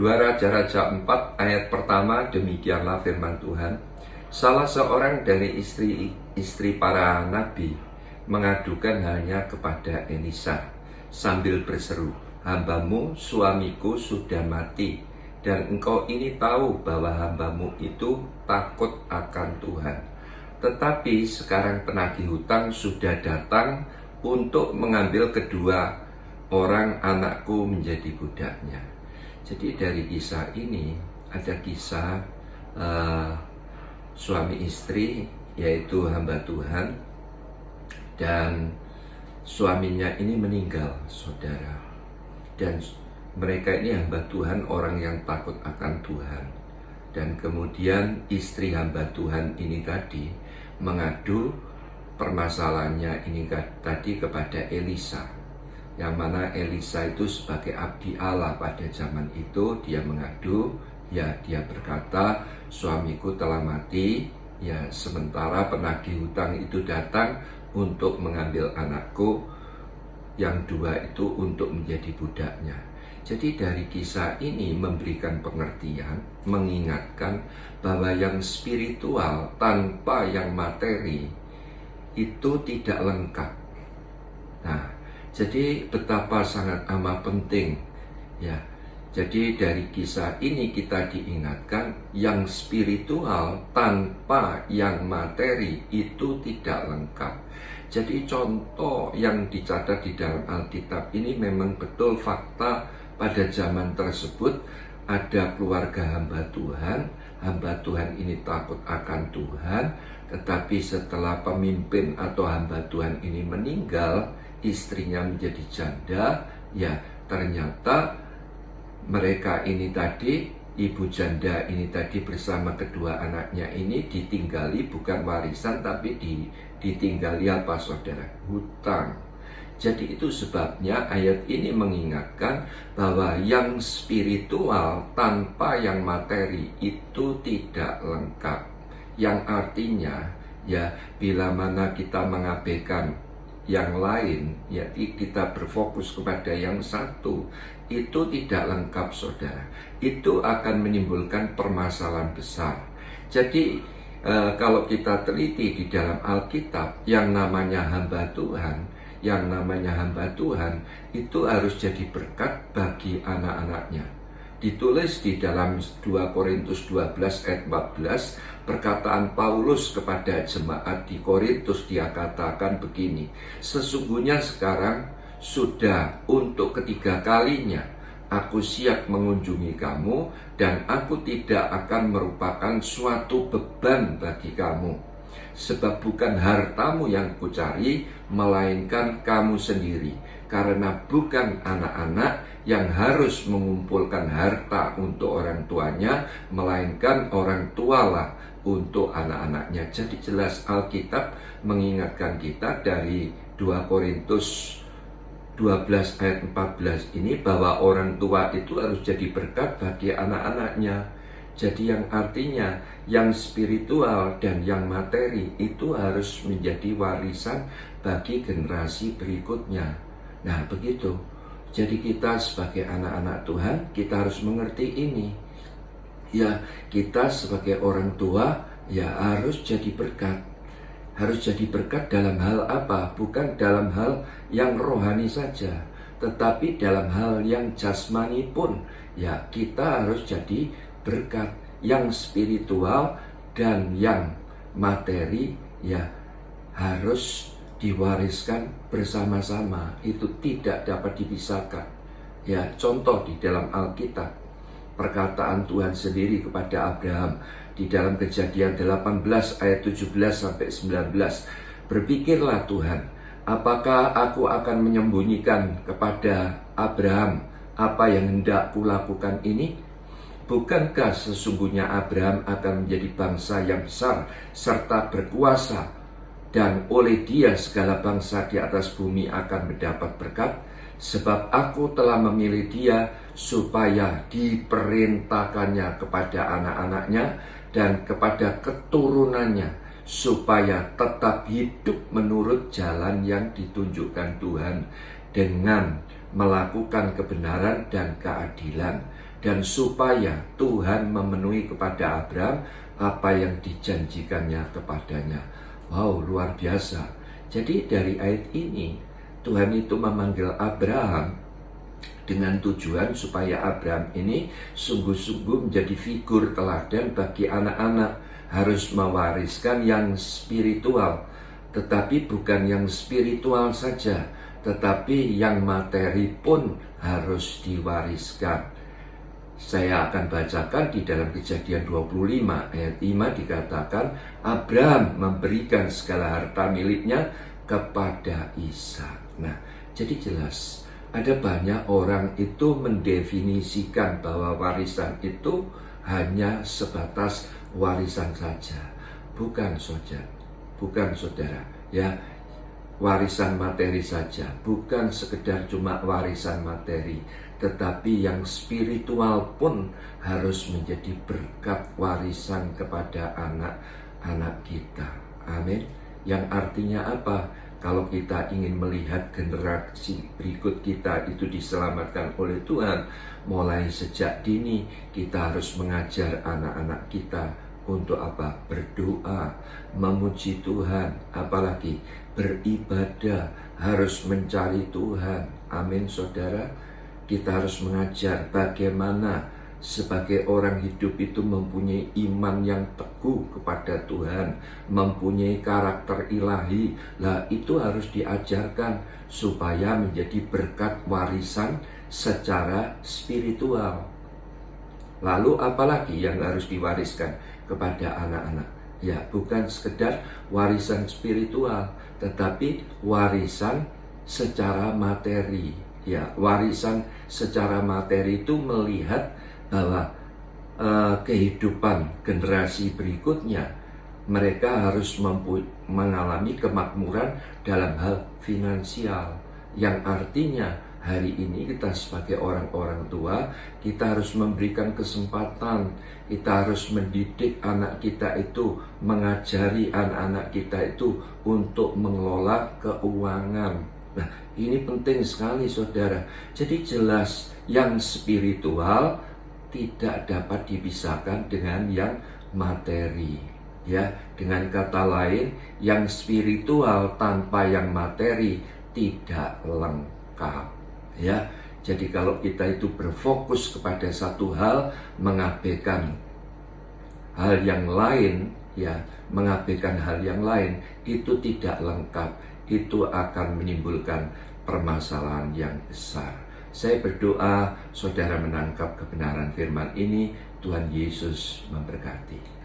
2 Raja-Raja 4 ayat pertama, demikianlah firman Tuhan. Salah seorang dari istri para nabi mengadukan halnya kepada Elisa sambil berseru, "Hambamu, suamiku sudah mati, dan engkau ini tahu bahwa hambamu itu takut akan Tuhan. Tetapi sekarang penagih hutang sudah datang untuk mengambil kedua orang anakku menjadi budaknya." Jadi dari kisah ini ada kisah suami istri, yaitu hamba Tuhan, dan suaminya ini meninggal, saudara. Dan mereka ini hamba Tuhan, orang yang takut akan Tuhan. Dan kemudian istri hamba Tuhan ini tadi mengadu permasalahannya ini tadi kepada Elisa, yang mana Elisa itu sebagai abdi Allah pada zaman itu. Dia mengadu, dia berkata, "Suamiku telah mati, sementara penagih hutang itu datang untuk mengambil anakku yang dua itu untuk menjadi budaknya." Jadi dari kisah ini memberikan pengertian, mengingatkan bahwa yang spiritual tanpa yang materi itu tidak lengkap. Nah, jadi betapa sangat amat penting, Jadi dari kisah ini kita diingatkan yang spiritual tanpa yang materi itu tidak lengkap. Jadi contoh yang dicatat di dalam Alkitab ini memang betul fakta. Pada zaman tersebut ada keluarga hamba Tuhan ini takut akan Tuhan, tetapi setelah pemimpin atau hamba Tuhan ini meninggal, istrinya menjadi janda, ternyata mereka ini tadi, ibu janda ini tadi bersama kedua anaknya ini ditinggali bukan warisan, tapi ditinggali apa, saudara? Hutang. Jadi itu sebabnya ayat ini mengingatkan bahwa yang spiritual tanpa yang materi itu tidak lengkap. Yang artinya, bila mana kita mengabaikan yang lain, kita berfokus kepada yang satu, itu tidak lengkap, saudara. Itu akan menimbulkan permasalahan besar. Jadi kalau kita teliti di dalam Alkitab, yang namanya hamba Tuhan itu harus jadi berkat bagi anak-anaknya. Ditulis di dalam 2 Korintus 12 ayat 14, perkataan Paulus kepada jemaat di Korintus, dia katakan begini, "Sesungguhnya sekarang sudah untuk ketiga kalinya aku siap mengunjungi kamu, dan aku tidak akan merupakan suatu beban bagi kamu. Sebab bukan hartamu yang kucari, melainkan kamu sendiri. Karena bukan anak-anak yang harus mengumpulkan harta untuk orang tuanya, melainkan orang tualah untuk anak-anaknya." Jadi jelas Alkitab mengingatkan kita dari 2 Korintus 12 ayat 14 ini bahwa orang tua itu harus jadi berkat bagi anak-anaknya. Jadi yang artinya yang spiritual dan yang materi itu harus menjadi warisan bagi generasi berikutnya. Nah, begitu. Jadi kita sebagai anak-anak Tuhan, kita harus mengerti ini. Kita sebagai orang tua harus jadi berkat. Harus jadi berkat dalam hal apa? Bukan dalam hal yang rohani saja, tetapi dalam hal yang jasmani pun. Kita harus jadi berkat. Yang spiritual dan yang materi harus diwariskan bersama-sama. Itu tidak dapat dipisahkan. Contoh di dalam Alkitab, perkataan Tuhan sendiri kepada Abraham di dalam Kejadian 18 ayat 17 sampai 19. "Berpikirlah Tuhan, apakah aku akan menyembunyikan kepada Abraham apa yang hendak kulakukan ini? Bukankah sesungguhnya Abraham akan menjadi bangsa yang besar serta berkuasa, dan oleh dia segala bangsa di atas bumi akan mendapat berkat? Sebab aku telah memilih dia supaya diperintahkannya kepada anak-anaknya dan kepada keturunannya, supaya tetap hidup menurut jalan yang ditunjukkan Tuhan dengan melakukan kebenaran dan keadilan." dan supaya Tuhan memenuhi kepada Abraham apa yang dijanjikannya kepadanya. Wow, luar biasa. Jadi dari ayat ini Tuhan itu memanggil Abraham dengan tujuan supaya Abraham ini sungguh-sungguh menjadi figur teladan bagi anak-anak, harus mewariskan yang spiritual, tetapi bukan yang spiritual saja, tetapi yang materi pun harus diwariskan. Saya akan bacakan di dalam Kejadian 25 ayat 5 dikatakan Abraham memberikan segala harta miliknya kepada Ishak. Nah, jadi jelas ada banyak orang itu mendefinisikan bahwa warisan itu hanya sebatas warisan saja. Bukan saudara, ya. Warisan materi saja, bukan sekedar cuma warisan materi, tetapi yang spiritual pun harus menjadi berkat warisan kepada anak-anak kita. Amin. Yang artinya apa? Kalau kita ingin melihat generasi berikut kita itu diselamatkan oleh Tuhan, mulai sejak dini kita harus mengajar anak-anak kita untuk apa? Berdoa, memuji Tuhan, apalagi beribadah, harus mencari Tuhan. Amin, saudara. Kita harus mengajar bagaimana sebagai orang hidup itu mempunyai iman yang teguh kepada Tuhan, mempunyai karakter ilahi. Lah itu harus diajarkan supaya menjadi berkat warisan secara spiritual. Lalu apalagi yang harus diwariskan kepada anak-anak? Ya, bukan sekedar warisan spiritual, tetapi warisan secara materi. Ya, warisan secara materi itu melihat bahwa kehidupan generasi berikutnya mereka harus mengalami kemakmuran dalam hal finansial, yang artinya hari ini kita sebagai orang-orang tua, kita harus memberikan kesempatan, kita harus mendidik anak kita itu, mengajari anak-anak kita itu untuk mengelola keuangan. Nah, ini penting sekali, saudara. Jadi jelas yang spiritual tidak dapat dipisahkan dengan yang materi. Ya, dengan kata lain, yang spiritual tanpa yang materi tidak lengkap. Ya, jadi kalau kita itu berfokus kepada satu hal, mengabaikan hal yang lain, ya, mengabaikan hal yang lain, itu tidak lengkap. Itu akan menimbulkan permasalahan yang besar. Saya berdoa saudara menangkap kebenaran firman ini. Tuhan Yesus memberkati.